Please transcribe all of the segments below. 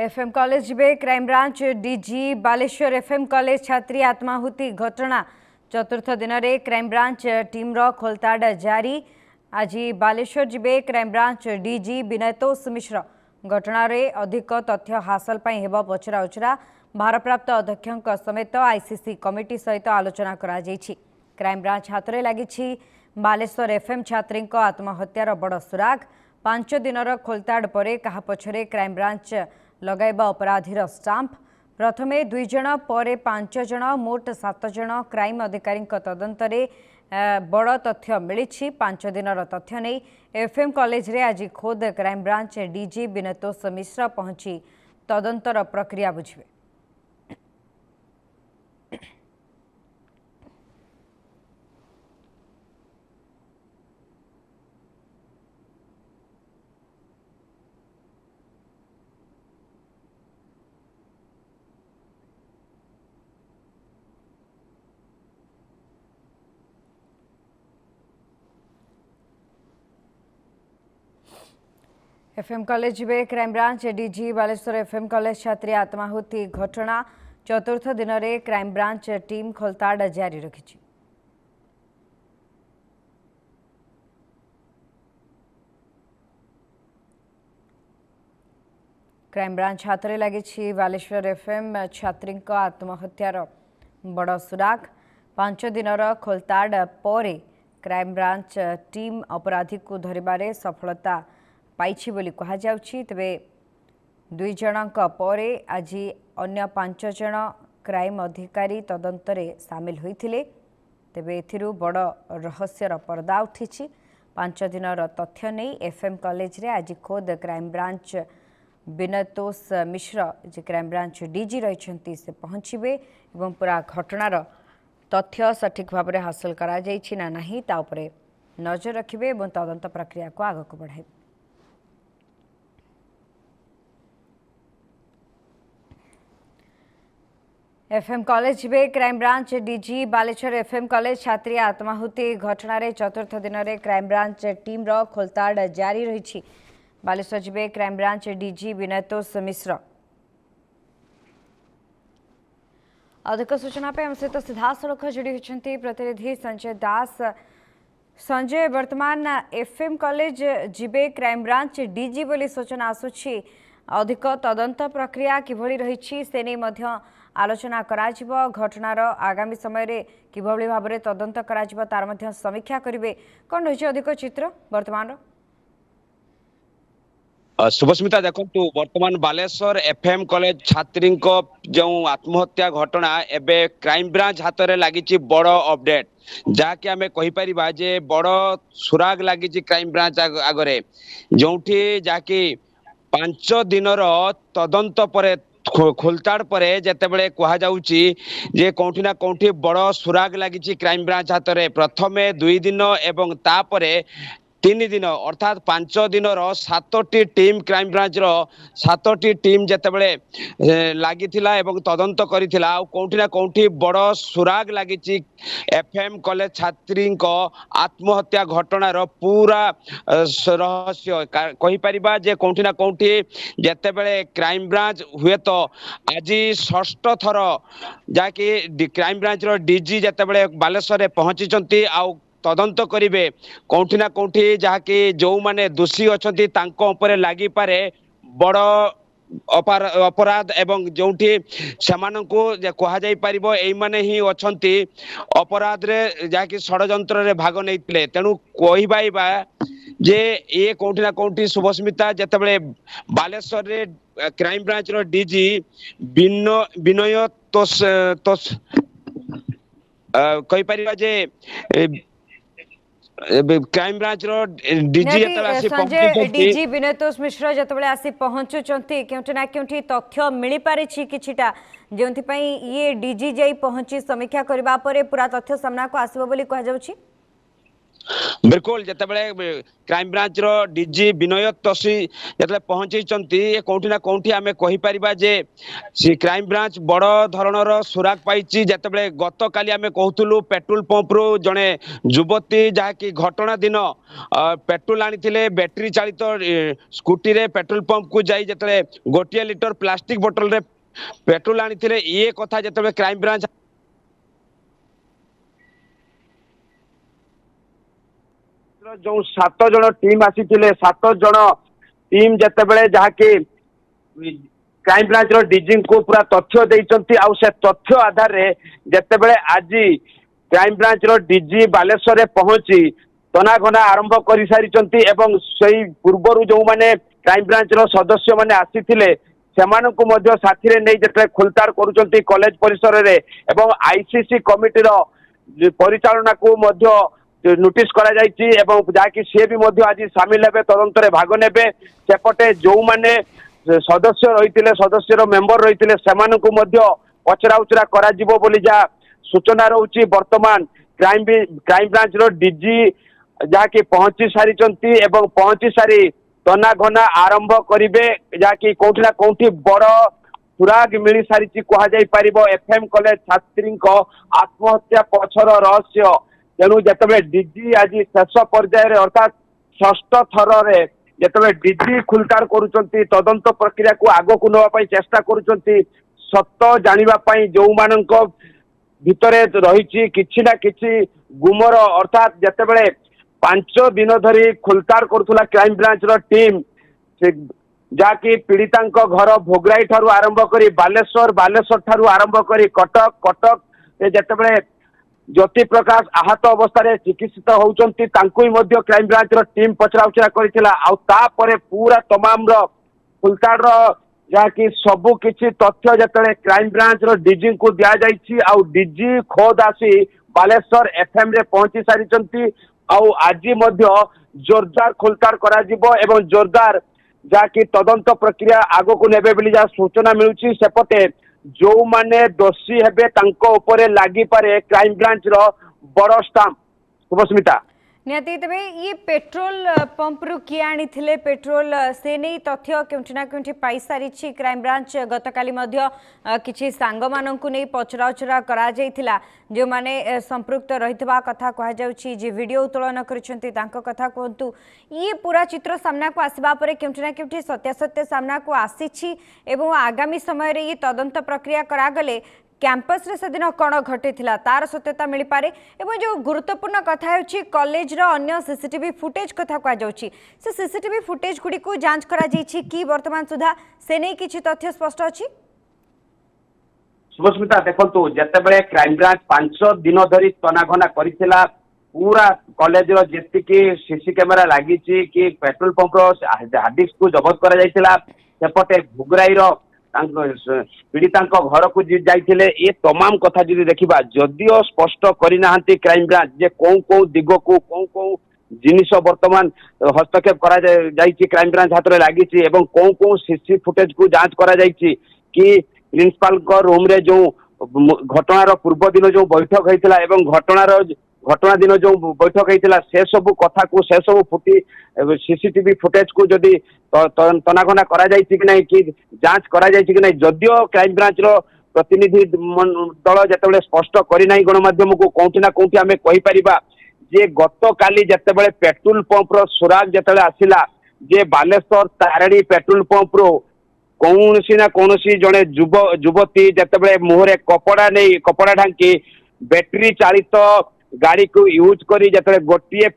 FM college जिबे crime branch DG Baleswar FM college छात्री आत्माहुति घटना चतुर्थ दिन में क्राइमब्रांच टीम खोलताड़ जारी। आज बालेश्वर जिबे क्राइमब्रांच डीजी विनयतोष मिश्र घटनार अधिक तथ्य हासिल हेब पचरा उचरा भारप्राप्त अध्यक्ष समेत आईसीसी कमिटी सहित आलोचना क्राइमब्रांच हाथ में लगी बालेश्वर एफएम छात्री आत्महत्यार बड़ सुराग। 5 दिनर खोलताड़ पर क्या पछरे क्राइमब्रांच लगाइबा अपराधीर स्टाम्प। प्रथमे 2 जन पर 5 जन मोट 7 जन क्राइम अधिकारी तदंतरे बड़ तथ्य मिली। 5 दिनर तथ्य नहीं एफएम कॉलेज रे आज खोद क्राइमब्रांच डीजी विनयतोष मिश्र पहुंची तदंतर प्रक्रिया बुझे। एफएम कॉलेज जिबे crime branch DG Baleswar FM college छात्री आत्माहुति घटना चतुर्थ दिन में क्राइमब्रांच टीम खोलताड़ जारी रखी। क्राइमब्रांच हाथ में लगी बालेश्वर एफएम छात्री आत्महत्यार बड़ सुराग। 5 दिनर खोलताड़ पर क्राइमब्रांच टीम अपराधी को धरबारे सफलता पाइछि बोली कहा जाउछि। तबे 2 जनक पर आज अन्य 5 जन क्राइम अधिकारी तदंतरे सामिल होइथिले। तबे एथिरु बड़ रहस्यर पर्दा उठिछि। 5 दिनर तथ्य नहीं एफएम कॉलेज रे आज खोद क्राइमब्रांच विनयतोष मिश्र जे क्राइमब्रांच डीजी रहिछंती से पहुंचबे एवं पूरा घटनार तथ्य सठिक भाव में हासिल करा जाइछि ना नहीं ता उपरे नजर रखिबे एवं तदंत प्रक्रिया को आगक बढ़ाइबे। एफएम कॉलेज जिबे crime branch DG Baleswar FM college छात्री आत्माहुति घटना चतुर्थ दिन में क्राइमब्रांच टीम खोलताड़ जारी रही। बालेश्वर जिबे क्राइमब्रांच डीजी विनयतोष मिश्र। अधिक सूचना पे हम सहित सीधा सड़क जोड़ी होती प्रतिनिधि संजय दास। संजय, वर्तमान एफएम कॉलेज जिबे क्राइमब्रांच डीजी बोली सूचना आसुछि, अधिक तदंत प्रक्रिया किभଳି रही से नहीं मध्य आलोचना कराजिबो। घटनार आगामी समय रे किभଳି भाव में तदंत कराजिबो तार मध्य समीक्षा करिवे। कोन रही अधिक चित्र वर्तमान? शुभस्मिता, देखु वर्तमान बालेश्वर एफएम कॉलेज छात्री जो आत्महत्या घटना एबे क्राइमब्रांच हाथ में लगी बड़ अपडेट जहाँकि आम कहीपर जे बड़ सुराग लगी क्राइमब्रांच आगरे जो जहाँकि 5 दिनर तदंत पर खोलताड़ पर जितेबले कहुची जे कौटी ना कौटी बड़ सुराग लगी क्राइमब्रांच हाथ में। प्रथमे 2 दिन एवं तापरे 3 दिन अर्थात 5 दिनर 7टी टीम क्राइमब्रांच 7टी टीम जितेबले लगी तदंत करिथिला कौटी ना कौटी बड़ सुराग लगी एफएम कॉलेज छात्री आत्महत्या घटनार पूरा रहस्य कहीपर जे कौटी ना कौटी जितेबले क्राइमब्रांच हुए तो आज 6ठ थर जहाँकि क्राइमब्रांच डीजी जितेबले बालेश्वर पहुंची आउ तदंत करिवे कौटी ना कौटी जहाँकि जो माने दोषी अच्छी लगी पारे बड़ अपराध एवं जोठी सेमानंकु कहुई पार यही माने ही अच्छी अपराध रे जहाँकि षड्यंत्र रे भाग नहीं तेणु कहबा जे ये कौटी ना कौटी शुभस्मिता जितेबले बालेश्वर रे क्राइमब्रांच डीजी विनय तोष कहीपर जे क्राइमब्रांच डीजी विनयतोष मिश्र जितेबाला आसी पहुंचुंट क्योंकि ना क्योंकि तथ्य मिल पारि किछिटा जो ये डीजी जाई पहुंची समीक्षा करबा परे पूरा तथ्य सामना को आसीबो बोली कह जाउछि। बिल्कुल जितेबाला क्राइम ब्रांच रो डीजी विनय तसी जिते पहुंची कौटी ना कौटी आम कहीपर जे सी क्राइम ब्रांच बड़ धरणर सुराग पाई जितेबाला गत काली आम कहूलु पेट्रोल पंप रु जड़े युवती जहाँकि घटना दिन पेट्रोल आनी बैटेरी चालित स्कूटी रे पेट्रोल पंप को जाई जिते गोटे लिटर प्लास्टिक बोतल रे पेट्रोल आनी ये कथा जिते क्राइम ब्रांच जो 7 जन टीम आसी 7 जन टीम जितेबाला जहाँकि क्राइम ब्रांच रो डीजी को पूरा तथ्य देइचंती आउ से तथ्य आधार रे जितेबाला आज क्राइम ब्रांच रो डीजी बालेश्वर रे पहुंची तनाघना आरंभ कर सारी एवं सही पूर्वर जो माने क्राइम ब्रांच रो सदस्य माने आसीथिले सेमानकु मध्य साथी रे नै जते खोलताड़ करूचंती कॉलेज परिसर रे एवं आईसीसी कमिटी रो परिचालना को मध्य नोटिस करा जायछि एवं जाकि से भी मध्य आज शामिल हेबे तदंत रे भाग नेबे सेपटे जो माने सदस्य रहितिले सदस्य रो मेंबर रहितिले सेमानकु मध्य पचरा उचरा करा जिवो बोली जा सूचना रहउछि वर्तमान क्राइम ब्रांच रो डीजी जाकि पहुंची सारी एवं पहुंची सारी तना घना आरंभ करिवे जाकि कोठी ना कोठी बड़ सुराग मिली सारी कह जाई परिबो एफएम कॉलेज छात्री आत्महत्या पछर रहस्य तेणु जिते डीजी आज शेष पर्यायर अर्थात षष्ठ थर जिते डीजी खुलताड़ करुचंती तदंत प्रक्रिया को आग को नवा चेष्टा करुचंती सत जानिबा जो मानक भितरे रही किछि ना किछि गुमर अर्थात जिते 5 दिन धरी खुलताड़ करुला क्राइम ब्रांच रो टीम जहाँकि पीड़िता घर भोगराई ठारू आरंभ करी बालेश्वर ठारू आरंभ करी कटक जिते ज्योति प्रकाश आहत अवस्था चिकित्सित होउचंती तांकु मध्य क्राइम ब्रांच रो टीम पचरा उचरा करिथिला आउ तापरे पूरा तमाम रो खुलताड़ रो जहाँकि सबु किछि तथ्य जिते क्राइम ब्रांच रो डीजी को दिया जाइछि आउ डीजी खोद आसी बालेश्वर एफएम रे पहुंची सारिचंती आउ आज मध्य जोरदार खुलताड़ करा जिवो एवं जोरदार जहाँकि तदंत प्रक्रिया आग को नेबे बोली जा सूचना मिलुछि सेपटे जो माने दोषी हेबे तांको ऊपर लागि पारे क्राइम ब्रांच रो बड़ स्टाम्प शुभस्मिता नियति तबे ये पेट्रोल पंप रु किए आनी थिले पेट्रोल से नहीं तथ्य केउठी ना केउठी पाई सारी छी क्राइम ब्रांच गतकाली मध्य किछि सांग माननकु नै पचराउचरा करा जायथिला जो माने संपृक्त रहितबा कथा कहा जाउछि जे वीडियो उत्तोलन करिसंती तांको कथा कोंतु ये पूरा चित्र सामना को आसीबा परे केउठी ना केउठी सत्यासत्य सामना को आसीछि एवं आगामी समय रे ये तदंत प्रक्रिया करा गले कैंपस रे सदिन कौन घटी तार सत्यता मिल पारे एवं जो गुरुत्वपूर्ण कथा है कॉलेज रो अन्य सीसीटीवी फुटेज कथा कह से सीसीटीवी फुटेज गुड़ी को जांच करा जाइछि कि वर्तमान सुधा से नहीं किछि तथ्य स्पष्ट अछि शुभस्मिता देखंतु जतेबेले क्राइम ब्रांच 5 दिन धरी तनाघना करिथिला पूरा कॉलेज रो जेतिकी सीसी कैमेरा लागी कि पेट्रोल पंप रो हार्ड डिस्क को जबत करा जाइथिला सेपटे भुगराई रो पीड़िता घर को जाइए ये तमाम कथा जी देखा जदियो स्पष्ट करना क्राइम ब्रांच जे कौ दिग को कौ जिनिस वर्तमान हस्तक्षेप करा क्राइम ब्रांच हाथ में लगी कौ सीसी फुटेज को जांच करा कि प्रिंसिपाल रूम रे जो घटनार पूर्व दिन जो बैठक होता घटना दिन जो बैठक होता से सब कथा को से सब फुटी सीसीटीवी फुटेज को जदि तनाघना करा कि नहीं कि जांच करा कि नहीं जदियो क्राइम ब्रांच रो प्रतिनिधि दल जिते स्पष्ट करना गणमाध्यम को कौटी ना कौटी आम कहीपर जे गत काली जिते पेट्रोल पंप रो सुराग जिते आसला जे बालेश्वर तारिणी पेट्रोल पंप रो कौनसी ना कौनसी जड़े युवती जिते मुहरे कपड़ा ढांकी बैटेरी चालित गाड़ी को यूज करी जते गोटे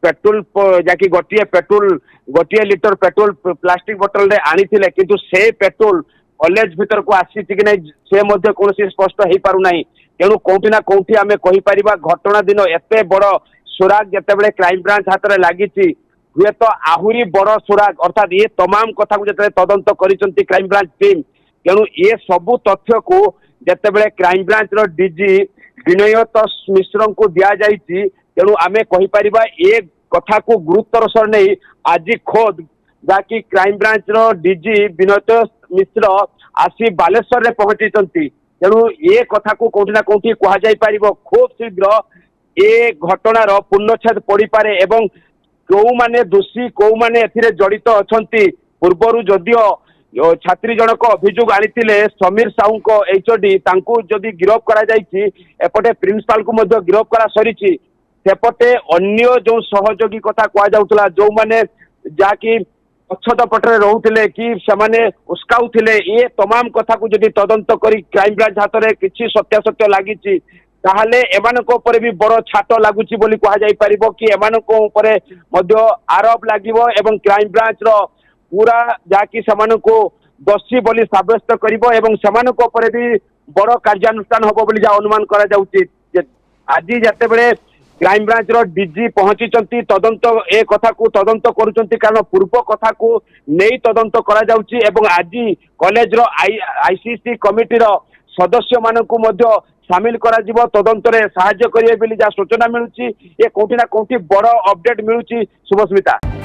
पेट्रोल जाकि गोटे लिटर पेट्रोल प्लास्टिक बोतल रे आनी थिले किंतु से पेट्रोल कॉलेज भीतर को आसी कि नहीं से मध्य कौन स्पष्ट हो पारु नहीं तेणु कौटी ना कौटी आम कहीपर घटना दिन एते बड़ सुराग जिते क्राइम ब्रांच हाथ में लगी हुए तो आहुरी बड़ सुराग अर्थात ये तमाम कथा को जिते तदंत करिसंती क्राइम ब्रांच टीम तेणु ये सबू तथ्य को जिते क्राइम ब्रांच रो डीजी विनय मिश्र को दिया जाइए तेणु आम कहीपर ये कथा को गुरुत्वर सर नहीं आज खोद जहाँकि क्राइम ब्रांच रो डीजी विनय मिश्र आसी बालेश्वर रे पहुंची तेणु ये कथा को कौटी ना कौटी कह खूब शीघ्र ए घटनार पूर्णछेद पड़ी पारे एवं कौ माने दोषी कौ माने एथिरे जड़ित अछंती पूर्वरु जदियो छात्री जनक अभियोग आनिथिले समीर साहू को एचओडी तांकू जदि गिरफ करा जायछि एपटे प्रिंसिपल को मध्य गिरफ करा सरीछि सेपटे अन्य जो सहयोगी कथा कह जाउतला जो माने जाकी पछद पटरे रहउथिले कि सेमाने उस्काउथिले ये तमाम कथा को जदि तदंत करी क्राइम ब्रांच हाथ रे किछि सत्यासत्य लागिछि ताहले एमानको ऊपर भी बड़ छाट लागुछि बोली कहा जाई परिबो कि एमानको ऊपर मध्य आरोप लागिबो एवं क्राइम ब्रांच रो पूरा जाकी सेमानको दोषी बोली साब्यस्त करिबो एवं सेमानको ऊपर भी बड़ कार्यानुष्ठान होबो बोली जा अनुमान करा जाउछि। आज जते बेले क्राइम ब्रांच रो डीजी पहुंची तदंत ए कथा को तदंत करुचंती कारण पूर्व कथा को नहीं तदंत करा जाउछि एवं आज कॉलेज रो आईसीसी कमिटी रो सदस्य मानकु मध्य सामिल करा जिवो तदंत रे सहाय्य करिवे बोली जा सूचना मिलुछि। ए कोठी ना कोठी बड़ अपडेट मिलुछि। शुभस्मिता।